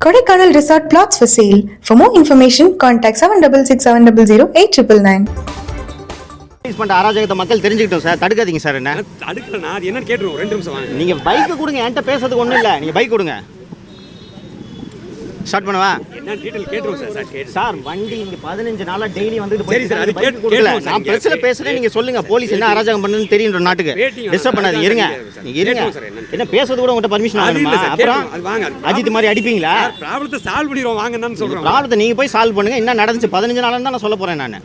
Kodaikanal Resort plots for sale. For more information, contact 7667008999. அராஜகத்தை மக்கள் தெரிஞ்சுக்கிட்டோம் sir. தடுக்காதீங்க sir. என்ன தடுக்கலண்ணா, அது என்னன்னு கேட்டுருவோம். 2 நிமிஷம் வாங்க. நீங்க பைக் கொடுங்க, என்கிட்ட பேசுறதுக்கு ஒன்றும் இல்லை. நீங்க பைக் கொடுங்க. ஸ்டார்ட் பண்ணவா? என்ன டீடைல் கேட்டுருவோம் சார். சார் வண்டி இங்க 15 நாளா டெய்லி வந்துட்டு சரி சார், அது கொடுக்கல. நான் பிரச்சனை பேசுறேன், நீங்க சொல்லுங்க. போலீஸ் என்ன அராஜகம் பண்ணுன்னு தெரியுன்ற நாட்டுக்கு டிஸ்டர்ப் பண்ணாதீங்க. இருங்க என்ன பேசுறது கூட உங்கள்கிட்ட பர்மிஷன் ஆகணுமா? அப்புறம் அஜித் மாதிரி அடிப்பீங்களா? ப்ராப்ளத்தை சால்வ் பண்ணிடுவோம் வாங்கன்னு சொல்றேன். ப்ராப்ளத்தை நீங்க போய் சால்வ் பண்ணுங்க. என்ன நடந்துச்சு 15 நாள்னு தான் நான் சொல்ல போறேன். நான்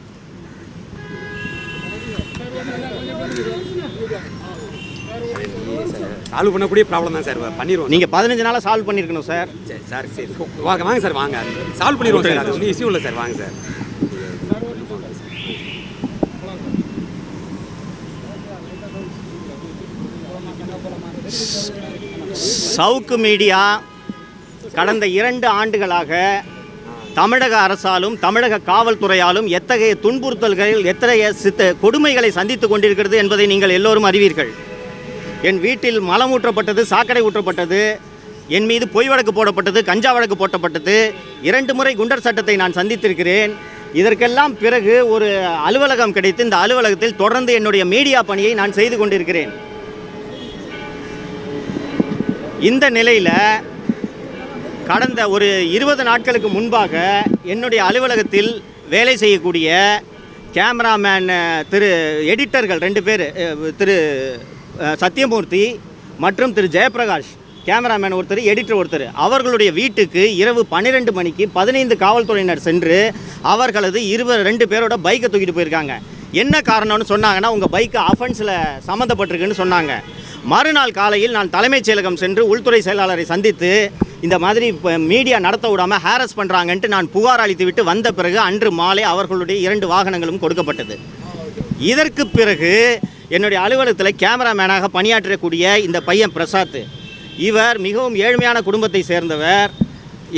சால்வ் பண்ணக்கூடிய ப்ராப்ளம் தான் சார், பண்ணிடுவோம். நீங்க 15 நாளா சால்வ் பண்ணிருக்கணும் சார். சரி வாங்க சார், வாங்க சால்வ் பண்ணிடுவோம் சார். அது ஒன்றும் இஷ்யூ இல்லை சார், வாங்க சார். சவுக்கு மீடியா கடந்த 2 ஆண்டுகளாக தமிழக அரசாலும் தமிழக காவல்துறையாலும் எத்தகைய துன்புறுத்தல்கள், எத்தகைய கொடுமைகளை சந்தித்துக் கொண்டிருக்கிறது என்பதை நீங்கள் எல்லோரும் அறிவீர்கள். என் வீட்டில் மலம் ஊற்றப்பட்டது, சாக்கடை ஊற்றப்பட்டது, என் மீது பொய் வழக்கு போடப்பட்டது, கஞ்சா வழக்கு போட்டப்பட்டது. 2 முறை குண்டர் சட்டத்தை நான் சந்தித்திருக்கிறேன். இதற்கெல்லாம் பிறகு ஒரு அலுவலகம் கிடைத்து இந்த அலுவலகத்தில் தொடர்ந்து என்னுடைய மீடியா பணியை நான் செய்து கொண்டிருக்கிறேன். இந்த நிலையில் கடந்த ஒரு 20 நாட்களுக்கு முன்பாக என்னுடைய அலுவலகத்தில் வேலை செய்யக்கூடிய கேமராமேன் எடிட்டர்கள் 2 பேர், திரு சத்யமூர்த்தி மற்றும் திரு ஜெயபிரகாஷ், கேமராமேன் ஒருத்தர், எடிட்டர் ஒருத்தர், அவர்களுடைய வீட்டுக்கு இரவு 12 மணிக்கு 15 காவல்துறையினர் சென்று அவர்களது 2 பேரோட பைக்கை தூக்கிட்டு போயிருக்காங்க. என்ன காரணம்னு சொன்னாங்கன்னா, உங்கள் பைக்கு அஃபென்ஸில் சம்மந்தப்பட்டிருக்குன்னு சொன்னாங்க. மறுநாள் காலையில் நான் தலைமைச் செயலகம் சென்று உள்துறை செயலாளரை சந்தித்து இந்த மாதிரி இப்போ மீடியா நடத்த விடாமல் ஹாரஸ் பண்ணுறாங்கன்ட்டு நான் புகார் அளித்து விட்டு வந்த பிறகு அன்று மாலை அவர்களுடைய 2 வாகனங்களும் கொடுக்கப்பட்டது. இதற்கு பிறகு என்னுடைய அலுவலகத்தில் கேமராமேனாக பணியாற்றக்கூடிய இந்த பையன் பிரசாத், இவர் மிகவும் ஏழ்மையான குடும்பத்தை சேர்ந்தவர்.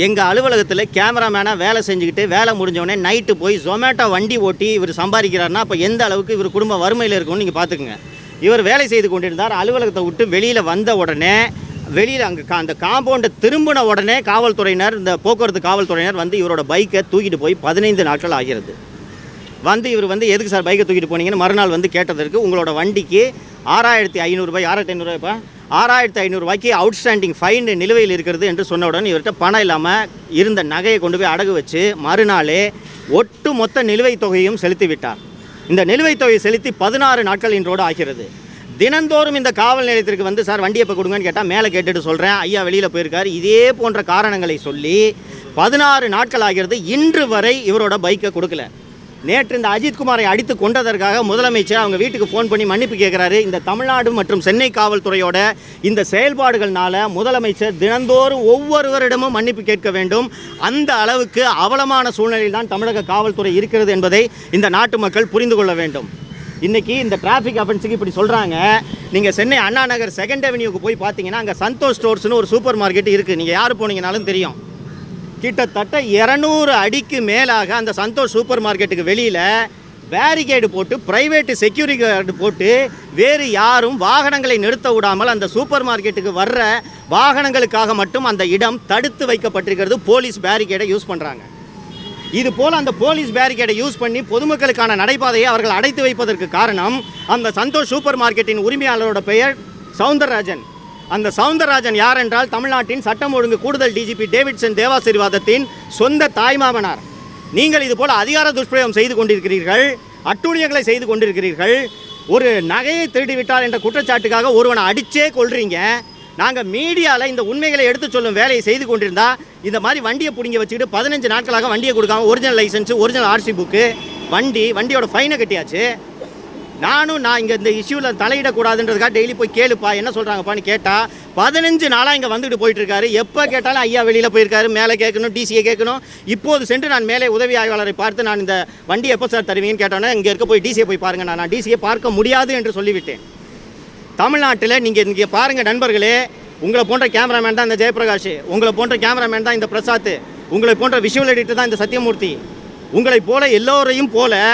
எங்கள் அலுவலகத்தில் கேமராமேனாக வேலை செஞ்சுக்கிட்டு வேலை முடிஞ்சோடனே நைட்டு போய் ஜொமேட்டோ வண்டி ஓட்டி இவர் சம்பாதிக்கிறாருன்னா அப்போ எந்த அளவுக்கு இவர் குடும்ப வறுமையில் இருக்கும்னு நீங்கள் பார்த்துக்குங்க. இவர் வேலை செய்து கொண்டிருந்தார். அலுவலகத்தை விட்டு வெளியில் வந்த உடனே வெளியில் அங்கே அந்த காம்பவுண்டை திரும்பின உடனே காவல்துறையினர், இந்த போக்குவரத்து காவல்துறையினர் வந்து இவரோட பைக்கை தூக்கிட்டு போய் 15 நாட்கள் ஆகிறது. இவர் எதுக்கு சார் பைக்கை தூக்கிட்டு போனீங்கன்னு மறுநாள் வந்து கேட்டதற்கு, உங்களோட வண்டிக்கு 6500 ரூபாய், 6500 6500 ரூபாய்க்கு அவுட்ஸ்டாண்டிங் ஃபைன் நிலுவையில் இருக்கிறது என்று சொன்னவுடன் இவர்கிட்ட பணம் இல்லாமல் இருந்த நகையை கொண்டு போய் அடகு வச்சு மறுநாளே ஒட்டு மொத்த நிலுவைத் தொகையும் செலுத்தி விட்டார். இந்த நிலுவைத் தொகையை செலுத்தி 16 நாட்கள் இன்றோடு ஆகிறது. தினந்தோறும் இந்த காவல் நிலையத்திற்கு வந்து சார் வண்டி எப்போ கொடுங்கன்னு கேட்டால் மேலே கேட்டுட்டு சொல்கிறேன், ஐயா வெளியில் போயிருக்கார், இதே போன்ற காரணங்களை சொல்லி 16 நாட்கள் ஆகிறது. இன்று வரை இவரோட பைக்கை கொடுக்கல. நேற்று இந்த அஜித்குமாரை அடித்து கொண்டதற்காக முதலமைச்சர் அவங்க வீட்டுக்கு ஃபோன் பண்ணி மன்னிப்பு கேட்குறாரு. இந்த தமிழ்நாடு மற்றும் சென்னை காவல்துறையோட இந்த செயல்பாடுகள்னால முதலமைச்சர் தினந்தோறும் ஒவ்வொருவரிடமும் மன்னிப்பு கேட்க வேண்டும். அந்த அளவுக்கு அவலமான சூழ்நிலையில் தான் தமிழக காவல்துறை இருக்கிறது என்பதை இந்த நாட்டு மக்கள் புரிந்து கொள்ள வேண்டும். இன்றைக்கி இந்த டிராஃபிக் அஃபென்ஸுக்கு இப்படி சொல்கிறாங்க. நீங்கள் சென்னை அண்ணா நகர் 2nd அவென்யூக்கு போய் பார்த்தீங்கன்னா அங்கே சந்தோஷ் ஸ்டோர்ஸ்னு ஒரு சூப்பர் மார்க்கெட் இருக்குது. நீங்கள் யார் போனீங்கனாலும் தெரியும். கிட்டத்தட்ட 200 அடிக்கு மேலாக அந்த சந்தோஷ் சூப்பர் மார்க்கெட்டுக்கு வெளியில் பேரிகேடு போட்டு, பிரைவேட்டு செக்யூரிட்டி கார்டு போட்டு, வேறு யாரும் வாகனங்களை நிறுத்த விடாமல் அந்த சூப்பர் மார்க்கெட்டுக்கு வர்ற வாகனங்களுக்காக மட்டும் அந்த இடம் தடுத்து வைக்கப்பட்டிருக்கிறது. போலீஸ் பேரிகேடை யூஸ் பண்ணுறாங்க. இது போல் அந்த போலீஸ் பேரிகேடை யூஸ் பண்ணி பொதுமக்களுக்கான நடைபாதையை அவர்கள் அடைத்து வைப்பதற்கு காரணம், அந்த சந்தோஷ் சூப்பர் மார்க்கெட்டின் உரிமையாளரோட பெயர் சவுந்தரராஜன். அந்த சவுந்தரராஜன் யார் என்றால் தமிழ்நாட்டின் சட்டம் ஒழுங்கு கூடுதல் டிஜிபி டேவிட்சன் தேவாசீர்வாதத்தின் சொந்த தாய்மாமனார். நீங்கள் இது போல் அதிகார துஷ்பிரயோகம் செய்து கொண்டிருக்கிறீர்கள், அட்டூழியங்களை செய்து கொண்டிருக்கிறீர்கள். ஒரு நகையை திருடிவிட்டார் என்ற குற்றச்சாட்டுக்காக ஒருவனை அடிச்சே கொள்றீங்க. நாங்கள் மீடியாவில் இந்த உண்மைகளை எடுத்து சொல்லும் வேலையை செய்து கொண்டிருந்தா இந்த மாதிரி வண்டியை பிடிங்க வச்சுக்கிட்டு 15 நாட்களாக வண்டியை கொடுக்காம original licence, original RC book, வண்டியோட ஃபைனை கட்டியாச்சு. நான் இங்கே இந்த இஷ்யூவில் தலையிடக்கூடாதுன்றதுக்காக டெய்லி போய் கேளுப்பா என்ன சொல்கிறாங்கப்பான்னு கேட்டால் 15 நாளாக இங்கே வந்துட்டு போயிட்டுருக்காரு. எப்போ கேட்டாலும் ஐயா வெளியில் போயிருக்காரு, மேலே கேட்கணும், டிசியை கேட்கணும். இப்போது சென்று நான் மேலே உதவி ஆய்வாளரை பார்த்து நான் இந்த வண்டி எப்போ சார் தருவீங்கன்னு கேட்டோன்னே இங்கே இருக்க போய் டிசியை போய் பாருங்கள், நான் டிசியை பார்க்க முடியாது என்று சொல்லிவிட்டேன். தமிழ்நாட்டில் நீங்கள் இங்கே பாருங்கள் நண்பர்களே, உங்களை போன்ற கேமராமேன் தான் இந்த ஜெயபிரகாஷ், உங்களை போன்ற கேமராமேன் தான் இந்த பிரசாத், உங்களை போன்ற விஷுவல் எடிட்டர் தான் இந்த சத்யமூர்த்தி. உங்களை போல எல்லோரையும் போல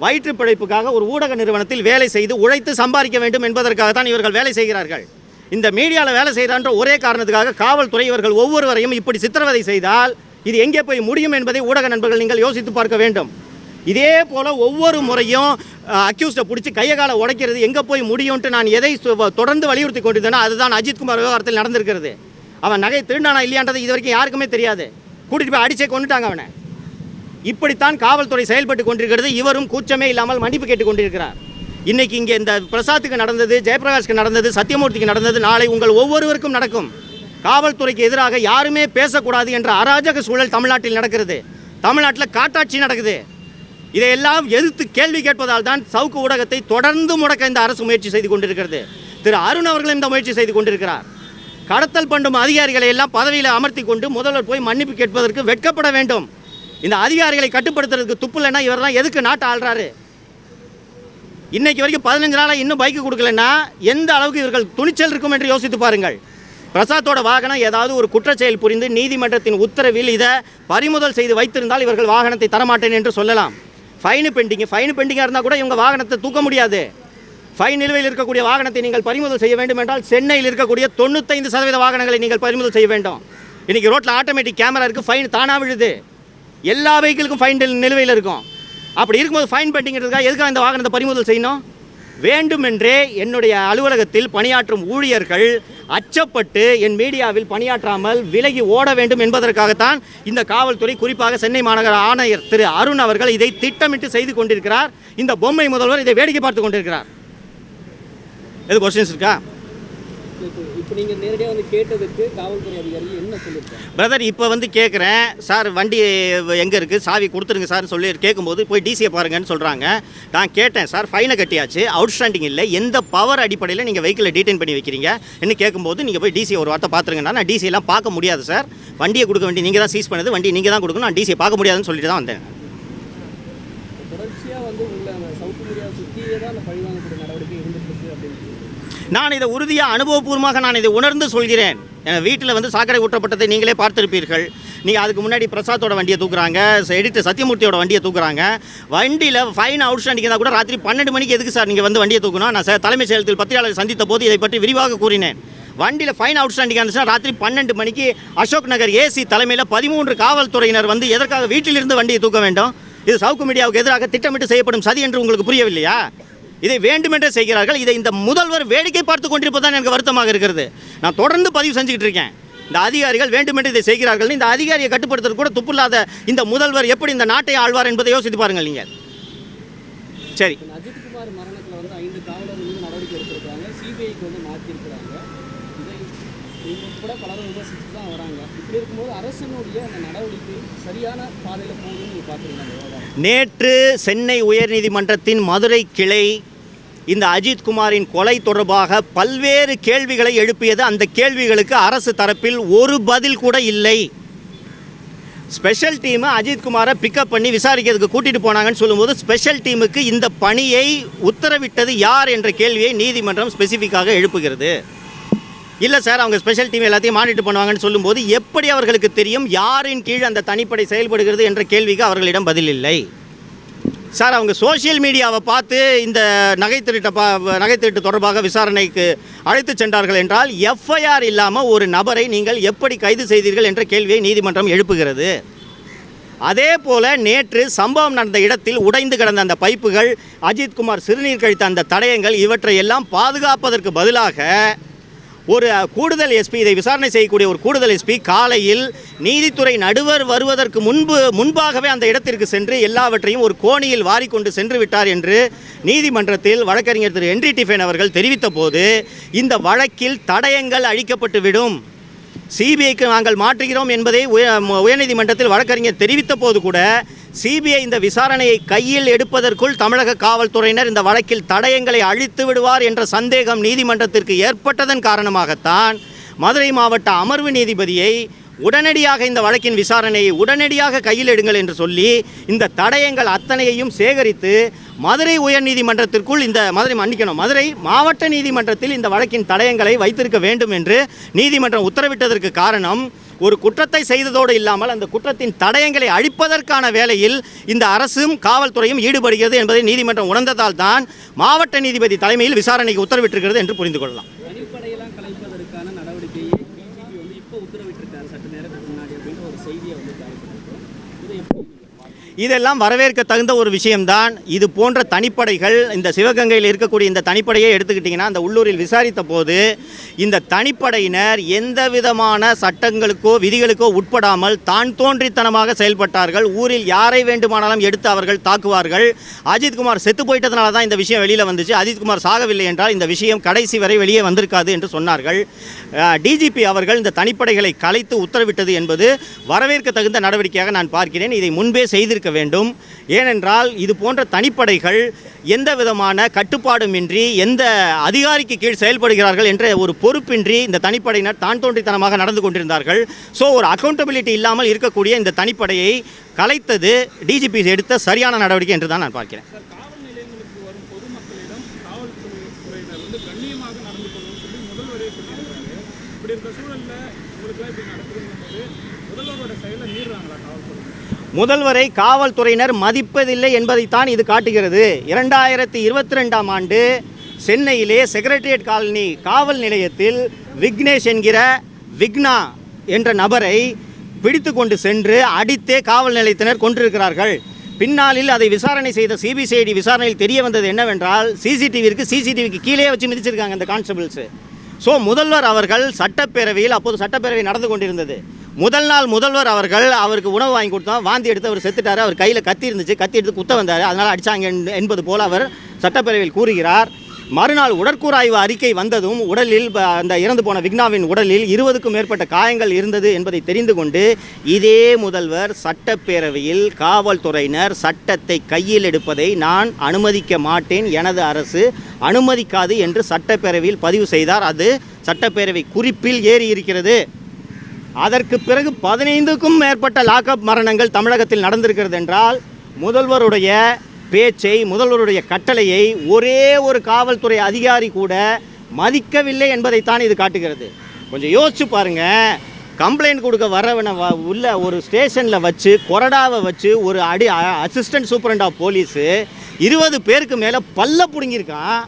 வயிற்று பிழைப்புக்காக ஒரு ஊடக நிறுவனத்தில் வேலை செய்து உழைத்து சம்பாதிக்க வேண்டும் என்பதற்காக தான் இவர்கள் வேலை செய்கிறார்கள். இந்த மீடியாவில் வேலை செய்கிறான்ற ஒரே காரணத்துக்காக காவல்துறை இவர்கள் ஒவ்வொருவரையும் இப்படி சித்திரவதை செய்தால் இது எங்கே போய் முடியும் என்பதை ஊடக நண்பர்கள் நீங்கள் யோசித்து பார்க்க வேண்டும். இதே போல் ஒவ்வொரு முறையும் அக்யூஸ்டை பிடிச்சி கையை காலை உடைக்கிறது எங்கே போய் முடியும்ட்டு நான் எதை தொடர்ந்து வலியுறுத்தி கொண்டிருந்தேனோ அதுதான் அஜித்குமார் விவகாரத்தில் நடந்திருக்கிறது. அவன் நகை திருடானா இல்லையான்றது இது வரைக்கும் யாருக்குமே தெரியாது. கூட்டிகிட்டு போய் அடிச்சே கொண்டுட்டாங்க அவனை. இப்படித்தான் காவல்துறை செயல்பட்டு கொண்டிருக்கிறது. இவரும் கூச்சமே இல்லாமல் மன்னிப்பு கேட்டுக் கொண்டிருக்கிறார். இன்றைக்கி இங்கே இந்த பிரசாத்துக்கு நடந்தது, ஜெயபிரகாஷ்க்கு நடந்தது, சத்தியமூர்த்திக்கு நடந்தது, நாளை உங்கள் ஒவ்வொருவருக்கும் நடக்கும். காவல்துறைக்கு எதிராக யாருமே பேசக்கூடாது என்ற அராஜக சூழல் தமிழ்நாட்டில் நடக்கிறது. தமிழ்நாட்டில் காட்டாட்சி நடக்குது. இதையெல்லாம் எதிர்த்து கேள்வி கேட்பதால் தான் சவுக்கு ஊடகத்தை தொடர்ந்து முடக்க இந்த அரசு முயற்சி செய்து கொண்டிருக்கிறது. திரு அருண் அவர்களும் இந்த முயற்சி செய்து கொண்டிருக்கிறார். கடத்தல் பண்ணும் அதிகாரிகளை எல்லாம் பதவியில் அமர்த்தி கொண்டு முதல்வர் போய் மன்னிப்பு கேட்பதற்கு வெட்கப்பட வேண்டும். இந்த அதிகாரிகளை கட்டுப்படுத்துறதுக்கு துப்பு இல்லைன்னா இவரெல்லாம் எதுக்கு நாட்டை ஆள்றாரு? இன்னைக்கு வரைக்கும் 15 நாளாக இன்னும் பைக்கு கொடுக்கலன்னா எந்த அளவுக்கு இவர்கள் துணிச்சல் இருக்கும் என்று யோசித்து பாருங்கள். பிரசாத்தோட வாகனம் ஏதாவது ஒரு குற்றச்செயல் புரிந்து நீதிமன்றத்தின் உத்தரவில் இதை பறிமுதல் செய்து வைத்திருந்தால் இவர்கள் வாகனத்தை தரமாட்டேன் என்று சொல்லலாம். ஃபைனு பெண்டிங்காக இருந்தால் கூட இவங்க வாகனத்தை தூக்க முடியாது. ஃபைன் நிலுவையில் இருக்கக்கூடிய வாகனத்தை நீங்கள் பறிமுதல் செய்ய வேண்டும் என்றால் சென்னையில் இருக்கக்கூடிய 95% வாகனங்களை நீங்கள் பறிமுதல் செய்ய வேண்டும். இன்றைக்கி ரோட்டில் ஆட்டோமேட்டிக் கேமரா இருக்குது, ஃபைன் தானாக விழுது. எல்லா வெஹிக்கிளுக்கும் ஃபைன் நிலுவையில் இருக்கும். அப்படி இருக்கும்போது ஃபைன் பெண்டிங்கிறதுக்காக எதுக்காக இந்த வாகனத்தை பறிமுதல் செய்யணும்? வேண்டுமென்றே என்னுடைய அலுவலகத்தில் பணியாற்றும் ஊழியர்கள் அச்சப்பட்டு என் மீடியாவில் பணியாற்றாமல் விலகி ஓட வேண்டும் என்பதற்காகத்தான் இந்த காவல்துறை, குறிப்பாக சென்னை மாநகர ஆணையர் திரு அருண் அவர்கள் இதை திட்டமிட்டு செய்து கொண்டிருக்கிறார். இந்த பொம்மை முதல்வர் இதை வேடிக்கை பார்த்து கொண்டிருக்கிறார். எது கொஸ்டின்ஸ் இருக்கா? இப்போ நீங்கள் நேரடியாக வந்து கேட்டதுக்கு காவல்துறை அதிகாரிகள் என்ன சொல்லியிருக்காங்க? பிரதர், இப்போ வந்து கேட்குறேன் சார், வண்டி எங்கே இருக்குது, சாவி கொடுத்துருங்க சார் சொல்லி கேட்கும்போது போய் டிசியை பாருங்கன்னு சொல்கிறாங்க. நான் கேட்டேன், சார் ஃபைனை கட்டியாச்சு, அவுட்ஸ்டாண்டிங் இல்லை, எந்த பவர் அடிப்படையில் நீங்கள் வெஹிக்கிளை டீடைன் பண்ணி வைக்கிறீங்க என்ன கேட்கும்போது நீங்கள் போய் டிசியை ஒரு வார்த்தை பார்த்துருங்கன்னா, நான் டிசியெல்லாம் பார்க்க முடியாது சார், வண்டியை கொடுக்க வேண்டிய நீங்கள் தான் சீஸ் பண்ணது, வண்டி நீங்கள் தான் கொடுக்கணும், நான் டிசியை பார்க்க முடியாதுன்னு சொல்லிட்டு தான் வந்தேன். தொடர்ச்சியாக வந்து உள்ள சவுத் மீடியாவை சுற்றியே தான் அந்த பழிவாங்கக்கூடிய நடவடிக்கை இருந்துட்டு இருக்கு அப்படின்னு நான் இதை உறுதியாக அனுபவபூர்வமாக நான் இதை உணர்ந்து சொல்கிறேன். வீட்டில் வந்து சாக்கடை ஊற்றப்பட்டதை நீங்களே பார்த்துருப்பீர்கள். நீங்கள் அதுக்கு முன்னாடி பிரசாத்தோட வண்டியை தூக்குறாங்க, எடிட்டர் சத்தியமூர்த்தியோட வண்டியை தூக்குறாங்க. வண்டியில் ஃபைன் அவுட்ஸ்டாண்டிங் இருந்தால் கூட ராத்திரி 12 மணிக்கு எதுக்கு சார் நீங்கள் வந்து வண்டியை தூக்கணும்? நான் தலைமைச் செயலகத்தில் பத்திரிகையாளர் சந்தித்த போது இதை பற்றி விரிவாக கூறினேன். வண்டியில் ஃபைன் அவுட்ஸ்டாண்டிங் இருந்துச்சுன்னா ராத்திரி 12 மணிக்கு அசோக் நகர் ஏசி தலைமையில் 13 காவல்துறையினர் வந்து எதற்காக வீட்டிலிருந்து வண்டியை தூக்க வேண்டும்? இது சவுக்கு மீடியாவுக்கு எதிராக திட்டமிட்டு செய்யப்படும் சதி என்று உங்களுக்கு புரியவில்லையா? இதை வேண்டுமென்றே செய்கிறார்கள். இதை இந்த முதல்வர் வேடிக்கை பார்த்து கொண்டிருப்பதுதான் எனக்கு வருத்தமாக இருக்கிறது. நான் தொடர்ந்து பதிவு செஞ்சுக்கிட்டு இருக்கேன். இந்த அதிகாரிகள் வேண்டுமென்று இதை செய்கிறார்கள். இந்த அதிகாரியை கட்டுப்படுத்துறது கூட துப்பில்லாத இந்த முதல்வர் எப்படி இந்த நாட்டை ஆழ்வார் என்பதை யோசித்து பாருங்கள் நீங்கள். சரி, அஜித்குமார் மரணத்தில் வந்து 5 காவலர்கள் மீது நடவடிக்கை எடுத்திருக்காங்க, சிபிஐக்கு வந்து மாற்றிருக்கிறாங்க. இதை கூட பலரும் விமர்சித்து தான் வராங்க. இப்படி இருக்கும்போது அரசனுடைய அந்த நடவடிக்கை சரியான பாதையில் போகுதுன்னு நீங்கள் பார்க்குறீங்க? நேற்று சென்னை உயர்நீதிமன்றத்தின் மதுரை கிளை இந்த அஜித்குமாரின் கொலை தொடர்பாக பல்வேறு கேள்விகளை எழுப்பியது. அந்த கேள்விகளுக்கு அரசு தரப்பில் ஒரு பதில் கூட இல்லை. ஸ்பெஷல் டீமை அஜித்குமாரை பிக்கப் பண்ணி விசாரிக்கிறதுக்கு கூட்டிகிட்டு போனாங்கன்னு சொல்லும்போது ஸ்பெஷல் டீமுக்கு இந்த பணியை உத்தரவிட்டது யார் என்ற கேள்வியை நீதிமன்றம் ஸ்பெசிஃபிக்காக எழுப்புகிறது. இல்லை சார், அவங்க ஸ்பெஷல் டீம் எல்லாத்தையும் மானிட்டர் பண்ணுவாங்கன்னு சொல்லும்போது எப்படி அவர்களுக்கு தெரியும் யாரின் கீழ் அந்த தனிப்படை செயல்படுகிறது என்ற கேள்விக்கு அவர்களிடம் பதில் இல்லை. சார், அவங்க சோஷியல் மீடியாவை பார்த்து இந்த நகை திருட்டு தொடர்பாக விசாரணைக்கு அழைத்து சென்றார்கள் என்றால் எஃப்ஐஆர் இல்லாமல் ஒரு நபரை நீங்கள் எப்படி கைது செய்தீர்கள் என்ற கேள்வியை நீதிமன்றம் எழுப்புகிறது. அதே போல் நேற்று சம்பவம் நடந்த இடத்தில் உடைந்து கிடந்த அந்த பைப்புகள், அஜித்குமார் சிறுநீர் கழித்த அந்த தடயங்கள், இவற்றை எல்லாம் பாதுகாப்பதற்கு பதிலாக ஒரு கூடுதல் எஸ்பி, இதை விசாரணை செய்யக்கூடிய ஒரு கூடுதல் எஸ்பி காலையில் நீதித்துறை நடுவர் வருவதற்கு முன்பாகவே அந்த இடத்திற்கு சென்று எல்லாவற்றையும் ஒரு கோணியில் வாரிக்கொண்டு சென்று விட்டார் என்று நீதிமன்றத்தில் வழக்கறிஞர் திரு ஹென்றி டிஃபன் அவர்கள் தெரிவித்த போது இந்த வழக்கில் தடயங்கள் அழிக்கப்பட்டுவிடும், சிபிஐக்கு நாங்கள் மாற்றுகிறோம் என்பதை உயர்நீதிமன்றத்தில் வழக்கறிஞர் தெரிவித்த போது கூட சிபிஐ இந்த விசாரணையை கையில் எடுப்பதற்குள் தமிழக காவல்துறையினர் இந்த வழக்கில் தடயங்களை அழித்து விடுவார் என்ற சந்தேகம் நீதிமன்றத்திற்கு ஏற்பட்டதன் காரணமாகத்தான் மதுரை மாவட்ட அமர்வு நீதிபதியை உடனடியாக இந்த வழக்கின் விசாரணையை உடனடியாக கையில் எடுங்கள் என்று சொல்லி இந்த தடயங்கள் அத்தனையையும் சேகரித்து மதுரை உயர்நீதிமன்றத்திற்குள் மதுரை மாவட்ட நீதிமன்றத்தில் இந்த வழக்கின் தடயங்களை வைத்திருக்க வேண்டும் என்று நீதிமன்றம் உத்தரவிட்டதற்கு காரணம், ஒரு குற்றத்தை செய்ததோடு இல்லாமல் அந்த குற்றத்தின் தடயங்களை அழிப்பதற்கான வேலையில் இந்த அரசும் காவல்துறையும் ஈடுபடுகிறது என்பதை நீதிமன்றம் உணர்ந்ததால் தான் மாவட்ட நீதிபதி தலைமையில் விசாரணைக்கு உத்தரவிட்டிருக்கிறது என்று புரிந்து கொள்ளலாம். தனிப்படையெல்லாம் கலைப்பது செய்தியை வந்து கேள்விப்பட்டிருக்கோம். இதை எப்படி நீங்கள் இதெல்லாம் வரவேற்க தகுந்த ஒரு விஷயம்தான். இது போன்ற தனிப்படைகள் இந்த சிவகங்கையில் இருக்கக்கூடிய இந்த தனிப்படையை எடுத்துக்கிட்டிங்கன்னா அந்த உள்ளூரில் விசாரித்த போது இந்த தனிப்படையினர் எந்த விதமான சட்டங்களுக்கோ விதிகளுக்கோ உட்படாமல் தான் தோன்றித்தனமாக செயல்பட்டார்கள். ஊரில் யாரை வேண்டுமானாலும் எடுத்து அவர்கள் தாக்குவார்கள். அஜித்குமார் செத்து போயிட்டதுனால தான் இந்த விஷயம் வெளியில் வந்துச்சு. அஜித்குமார் சாகவில்லை என்றால் இந்த விஷயம் கடைசி வரை வெளியே வந்திருக்காது என்று சொன்னார்கள். டிஜிபி அவர்கள் இந்த தனிப்படைகளை கலைத்து உத்தரவிட்டது என்பது வரவேற்க தகுந்த நடவடிக்கையாக நான் பார்க்கிறேன். இதை முன்பே செய்திருக்க வேண்டும். ஏனென்றால் இது போன்ற தனிப்படைகள் எந்த விதமான கட்டுப்பாடுமின்றி எந்த அதிகாரிக்கு கீழ் செயல்படுகிறார்கள் என்ற ஒரு பொறுப்பின்றி இந்த தனிப்படையினர் தான் தோன்றித்தனமாக நடந்து கொண்டிருந்தார்கள். ஸோ ஒரு அக்கௌண்டபிலிட்டி இல்லாமல் இருக்கக்கூடிய இந்த தனிப்படையை கலைத்தது டிஜிபி எடுத்த சரியான நடவடிக்கை என்று தான் நான் பார்க்கிறேன். காவல் நிலையங்களுக்கு வரும் பொதுமக்களிடம் காவல்துறையினர் வந்து கண்ணியமாக நடந்து கொள்ளணும்னு சொல்லி முதல்வரே சொல்லியிருக்காங்க. இப்படி இருக்க சூழலில் உங்களுக்குலாம் இப்படி நடக்குதுங்கும் போது முதல்வரோட செயலை மீறுறாங்களா காவல்துறை? முதல்வரை காவல்துறையினர் மதிப்பதில்லை என்பதைத்தான் இது காட்டுகிறது. 2022ஆம் ஆண்டு சென்னையிலே செக்ரட்டரியேட் காலனி காவல் நிலையத்தில் விக்னேஷ் என்கிற விக்னா என்ற நபரை பிடித்து கொண்டு சென்று அடித்தே காவல் நிலையத்தினர் கொண்டிருக்கிறார்கள். பின்னாளில் அதை விசாரணை செய்த சிபிசிஐடி விசாரணையில் தெரிய வந்தது என்னவென்றால் சிசிடிவிக்கு கீழே வச்சு மிதிச்சிருக்காங்க அந்த கான்ஸ்டபிள்ஸு. ஸோ முதல்வர் அவர்கள் சட்டப்பேரவையில் அப்போது சட்டப்பேரவை நடந்து கொண்டிருந்தது. முதல் நாள் முதல்வர் அவருக்கு உணவு வாங்கி கொடுத்தோம், வாந்தி எடுத்து அவர் செத்துட்டார். அவர் கையில் கத்தி இருந்துச்சு, கத்தி எடுத்து குத்த வந்தார், அதனால் அடித்தாங்க என்பது போல் அவர் சட்டப்பேரவையில் கூறுகிறார். மறுநாள் உடற்கூறாய்வு அறிக்கை வந்ததும் உடலில் அந்த இறந்து போன விக்னாவின் உடலில் 20க்கும் மேற்பட்ட காயங்கள் இருந்தது என்பதை தெரிந்து கொண்டு இதே முதல்வர் சட்டப்பேரவையில் காவல்துறையினர் சட்டத்தை கையில் எடுப்பதை நான் அனுமதிக்க மாட்டேன், எனது அரசு அனுமதிக்காது என்று சட்டப்பேரவையில் பதிவு செய்தார். அது சட்டப்பேரவை குறிப்பில் ஏறி இருக்கிறது. அதற்கு பிறகு 15க்கும் மேற்பட்ட லாக்அப் மரணங்கள் தமிழகத்தில் நடந்திருக்கிறது என்றால் முதல்வருடைய பேச்சை, முதல்வருடைய கட்டளையை ஒரே ஒரு காவல்துறை அதிகாரி கூட மதிக்கவில்லை என்பதைத்தான் இது காட்டுகிறது. கொஞ்சம் யோசிச்சு பாருங்கள். கம்ப்ளைண்ட் கொடுக்க வரவனை உள்ள ஒரு ஸ்டேஷனில் வச்சு கொறடாவை வச்சு ஒரு அசிஸ்டன்ட் சூப்பரண்ட் ஆஃப் போலீஸு 20 பேருக்கு மேலே பல்ல பிடுங்கியிருக்கான்.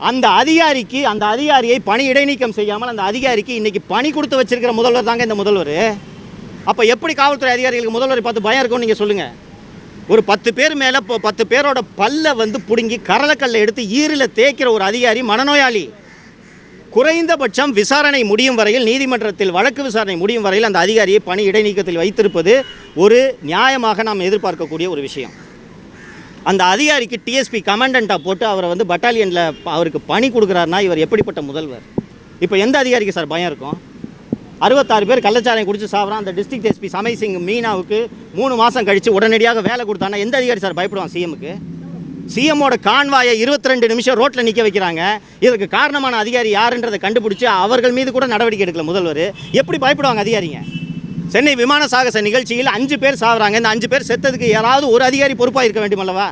அந்த அதிகாரியை பணி இடைநீக்கம் செய்யாமல் அந்த அதிகாரிக்கு இன்றைக்கி பணி கொடுத்து வச்சிருக்கிற முதல்வர் தாங்க இந்த முதல்வர். அப்போ எப்படி காவல்துறை அதிகாரிகளுக்கு முதல்வரை பார்த்து பயம் இருக்கும்னு நீங்கள் சொல்லுங்கள். ஒரு 10 பேர் மேலே 10 பேரோட பல்ல பிடுங்கி கரளக்கல்லை எடுத்து ஈரில் தேய்க்கிற ஒரு அதிகாரி மனநோயாளி. குறைந்தபட்சம் விசாரணை முடியும் வரையில், நீதிமன்றத்தில் வழக்கு விசாரணை முடியும் வரையில் அந்த அதிகாரியை பணி இடைநீக்கத்தில் வைத்திருப்பது ஒரு நியாயமாக நாம் எதிர்பார்க்கக்கூடிய ஒரு விஷயம். அந்த அதிகாரிக்கு டிஎஸ்பி கமாண்டண்ட்டாக போட்டு அவரை பட்டாலியனில் அவருக்கு பணி கொடுக்குறாருனா இவர் எப்படிப்பட்ட முதல்வர்? இப்போ எந்த அதிகாரிக்கு சார் பயம் இருக்கும்? 66 பேர் கள்ளச்சாராயம் குடிச்சு சாப்பிட்றான். அந்த டிஸ்ட்ரிக்ட் எஸ்பி சமய் சிங் மீனாவுக்கு 3 மாதம் கழித்து உடனடியாக வேலை கொடுத்தானா எந்த அதிகாரி சார் பயப்படுவான் சிஎம்முக்கு? சிஎம்மோட கான்வாயை 22 நிமிஷம் ரோட்டில் நிற்க வைக்கிறாங்க. இதற்கு காரணமான அதிகாரி யாருன்றதை கண்டுபிடிச்சி அவர்கள் மீது கூட நடவடிக்கை எடுக்கல முதல்வர். எப்படி பயப்படுவாங்க அதிகாரிங்க? சென்னை விமான சாகச நிகழ்ச்சியில் 5 பேர் சாகுறாங்க. இந்த 5 பேர் செத்ததுக்கு யாராவது ஒரு அதிகாரி பொறுப்பாக இருக்க வேண்டும் அல்லவா?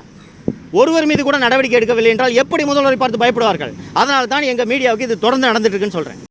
ஒருவர் மீது கூட நடவடிக்கை எடுக்கவில்லை என்றால் எப்படி முதல்வரை பார்த்து பயப்படுவார்கள்? அதனால தான் எங்கள் மீடியாவுக்கு இது தொடர்ந்து நடந்துட்டு இருக்குன்னு சொல்கிறேன்.